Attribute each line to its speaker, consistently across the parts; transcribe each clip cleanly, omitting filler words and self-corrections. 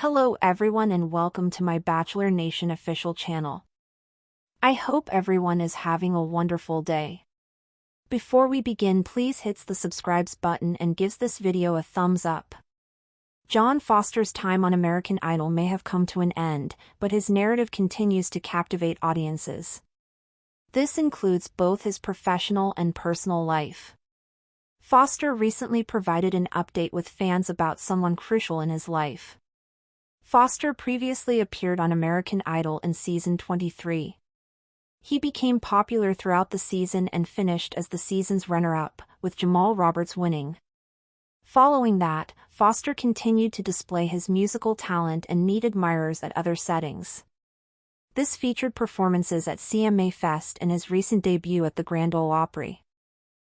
Speaker 1: Hello everyone and welcome to my Bachelor Nation official channel. I hope everyone is having a wonderful day. Before we begin, please hit the subscribe button and gives this video a thumbs up. John Foster's time on American Idol may have come to an end, but his narrative continues to captivate audiences. This includes both his professional and personal life. Foster recently provided an update with fans about someone crucial in his life. Foster previously appeared on American Idol in season 23. He became popular throughout the season and finished as the season's runner-up, with Jamal Roberts winning. Following that, Foster continued to display his musical talent and meet admirers at other settings. This featured performances at CMA Fest and his recent debut at the Grand Ole Opry.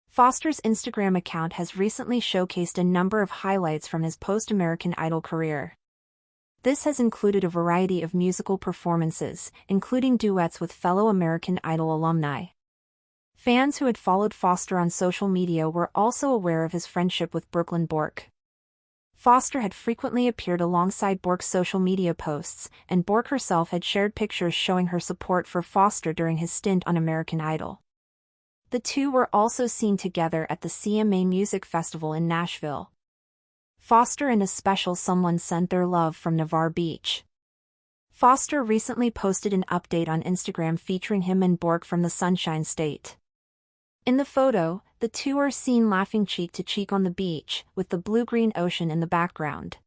Speaker 1: Foster's Instagram account has recently showcased a number of highlights from his post-American Idol career. This has included a variety of musical performances, including duets with fellow American Idol alumni. Fans who had followed Foster on social media were also aware of his friendship with Brooklyn Bork. Foster had frequently appeared alongside Bork's social media posts, and Bork herself had shared pictures showing her support for Foster during his stint on American Idol. The two were also seen together at the CMA Music Festival in Nashville. Foster and a special someone sent their love from Navarre Beach. Foster recently posted an update on Instagram featuring him and Bork from the Sunshine State. In the photo, the two are seen laughing cheek to cheek on the beach, with the blue-green ocean in the background.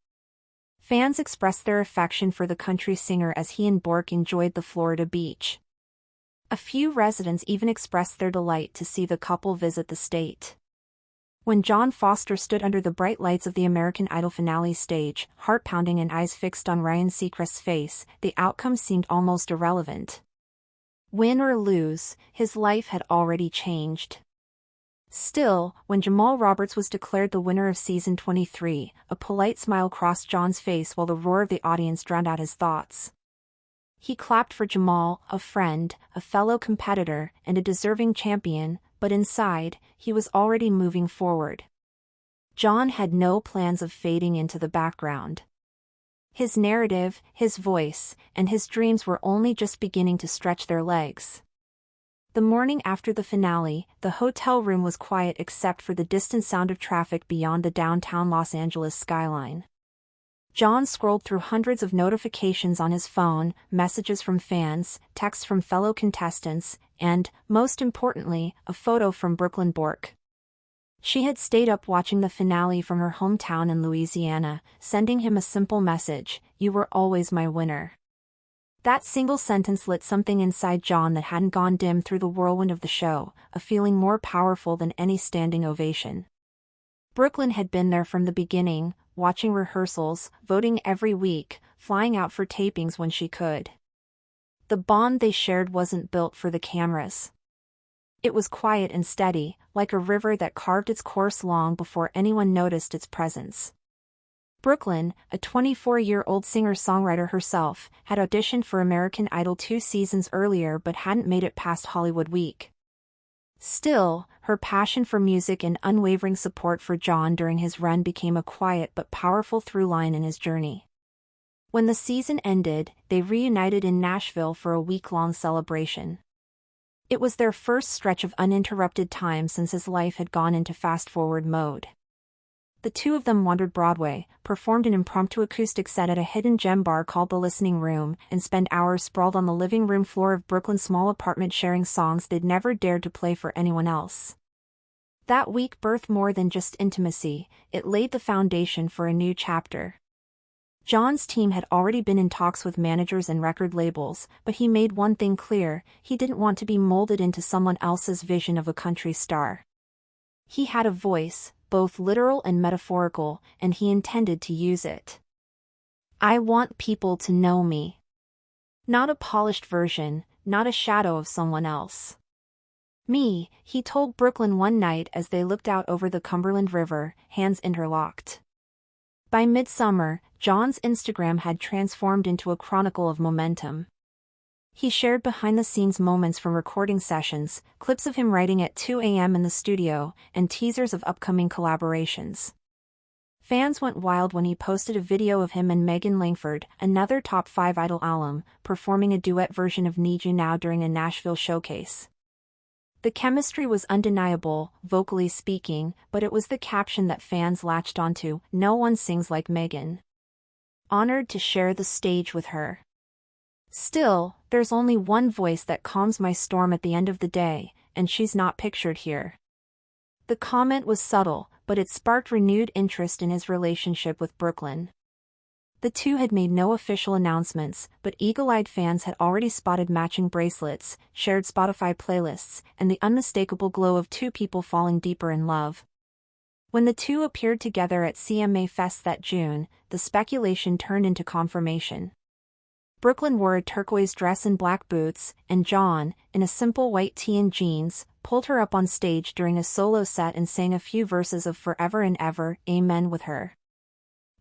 Speaker 1: Fans expressed their affection for the country singer as he and Bork enjoyed the Florida beach. A few residents even expressed their delight to see the couple visit the state. When John Foster stood under the bright lights of the American Idol finale stage, heart pounding and eyes fixed on Ryan Seacrest's face, the outcome seemed almost irrelevant. Win or lose, his life had already changed. Still, when Jamal Roberts was declared the winner of season 23, a polite smile crossed John's face while the roar of the audience drowned out his thoughts. He clapped for Jamal, a friend, a fellow competitor, and a deserving champion, but inside, he was already moving forward. John had no plans of fading into the background. His narrative, his voice, and his dreams were only just beginning to stretch their legs. The morning after the finale, the hotel room was quiet except for the distant sound of traffic beyond the downtown Los Angeles skyline. John scrolled through hundreds of notifications on his phone, messages from fans, texts from fellow contestants, and, most importantly, a photo from Brooklyn Bork. She had stayed up watching the finale from her hometown in Louisiana, sending him a simple message: "You were always my winner." That single sentence lit something inside John that hadn't gone dim through the whirlwind of the show, a feeling more powerful than any standing ovation. Brooklyn had been there from the beginning, watching rehearsals, voting every week, flying out for tapings when she could. The bond they shared wasn't built for the cameras. It was quiet and steady, like a river that carved its course long before anyone noticed its presence. Brooklyn, a 24-year-old singer-songwriter herself, had auditioned for American Idol 2 seasons earlier but hadn't made it past Hollywood Week. Still, her passion for music and unwavering support for John during his run became a quiet but powerful through-line in his journey. When the season ended, they reunited in Nashville for a week-long celebration. It was their first stretch of uninterrupted time since his life had gone into fast-forward mode. The two of them wandered Broadway, performed an impromptu acoustic set at a hidden gem bar called The Listening Room, and spent hours sprawled on the living room floor of Brooklyn's small apartment sharing songs they'd never dared to play for anyone else. That week birthed more than just intimacy, it laid the foundation for a new chapter. John's team had already been in talks with managers and record labels, but he made one thing clear: he didn't want to be molded into someone else's vision of a country star. He had a voice, both literal and metaphorical, and he intended to use it. "I want people to know me. Not a polished version, not a shadow of someone else. Me," he told Brooklyn one night as they looked out over the Cumberland River, hands interlocked. By midsummer, John's Instagram had transformed into a chronicle of momentum. He shared behind-the-scenes moments from recording sessions, clips of him writing at 2 a.m. in the studio, and teasers of upcoming collaborations. Fans went wild when he posted a video of him and Megan Langford, another top 5 Idol alum, performing a duet version of Need You Now during a Nashville showcase. The chemistry was undeniable, vocally speaking, but it was the caption that fans latched onto. No one sings like Megan. Honored to share the stage with her. Still, there's only one voice that calms my storm at the end of the day, and she's not pictured here. The comment was subtle, but it sparked renewed interest in his relationship with Brooklyn. The two had made no official announcements, but eagle-eyed fans had already spotted matching bracelets, shared Spotify playlists, and the unmistakable glow of two people falling deeper in love. When the two appeared together at CMA Fest that June, the speculation turned into confirmation. Brooklyn wore a turquoise dress and black boots, and John, in a simple white tee and jeans, pulled her up on stage during a solo set and sang a few verses of Forever and Ever, Amen with her.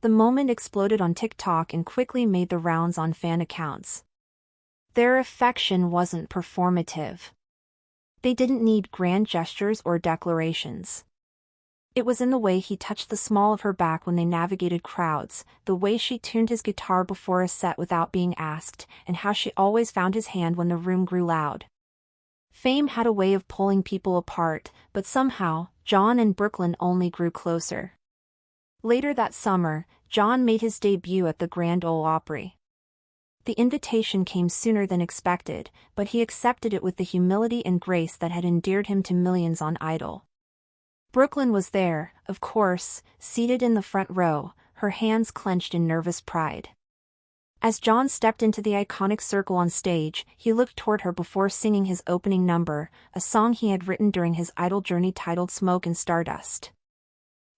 Speaker 1: The moment exploded on TikTok and quickly made the rounds on fan accounts. Their affection wasn't performative. They didn't need grand gestures or declarations. It was in the way he touched the small of her back when they navigated crowds, the way she tuned his guitar before a set without being asked, and how she always found his hand when the room grew loud. Fame had a way of pulling people apart, but somehow, John and Brooklyn only grew closer. Later that summer, John made his debut at the Grand Ole Opry. The invitation came sooner than expected, but he accepted it with the humility and grace that had endeared him to millions on Idol. Brooklyn was there, of course, seated in the front row, her hands clenched in nervous pride. As John stepped into the iconic circle on stage, he looked toward her before singing his opening number, a song he had written during his Idol journey titled Smoke and Stardust.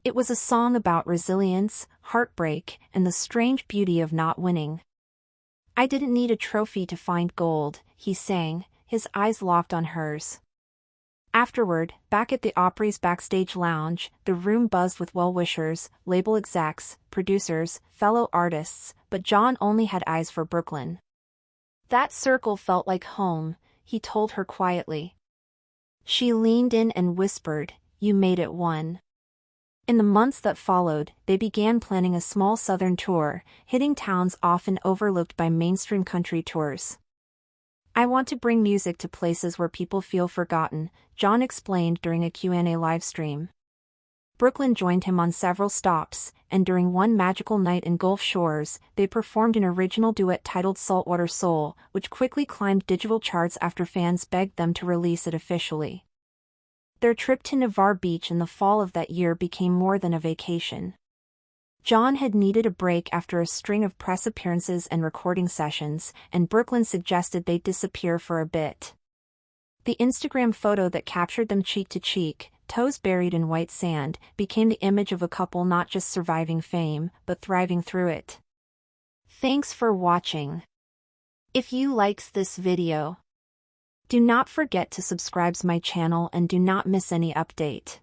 Speaker 1: It was a song about resilience, heartbreak, and the strange beauty of not winning. "I didn't need a trophy to find gold," he sang, his eyes locked on hers. Afterward, back at the Opry's backstage lounge, the room buzzed with well-wishers, label execs, producers, fellow artists, but John only had eyes for Brooklyn. "That circle felt like home," he told her quietly. She leaned in and whispered, "You made it one." In the months that followed, they began planning a small southern tour, hitting towns often overlooked by mainstream country tours. "I want to bring music to places where people feel forgotten," John explained during a Q&A livestream. Brooklyn joined him on several stops, and during one magical night in Gulf Shores, they performed an original duet titled Saltwater Soul, which quickly climbed digital charts after fans begged them to release it officially. Their trip to Navarre Beach in the fall of that year became more than a vacation. John had needed a break after a string of press appearances and recording sessions, and Brooklyn suggested they disappear for a bit. The Instagram photo that captured them cheek to cheek, toes buried in white sand, became the image of a couple not just surviving fame, but thriving through it. Thanks for watching. If you likes this video, do not forget to subscribe to my channel and do not miss any update.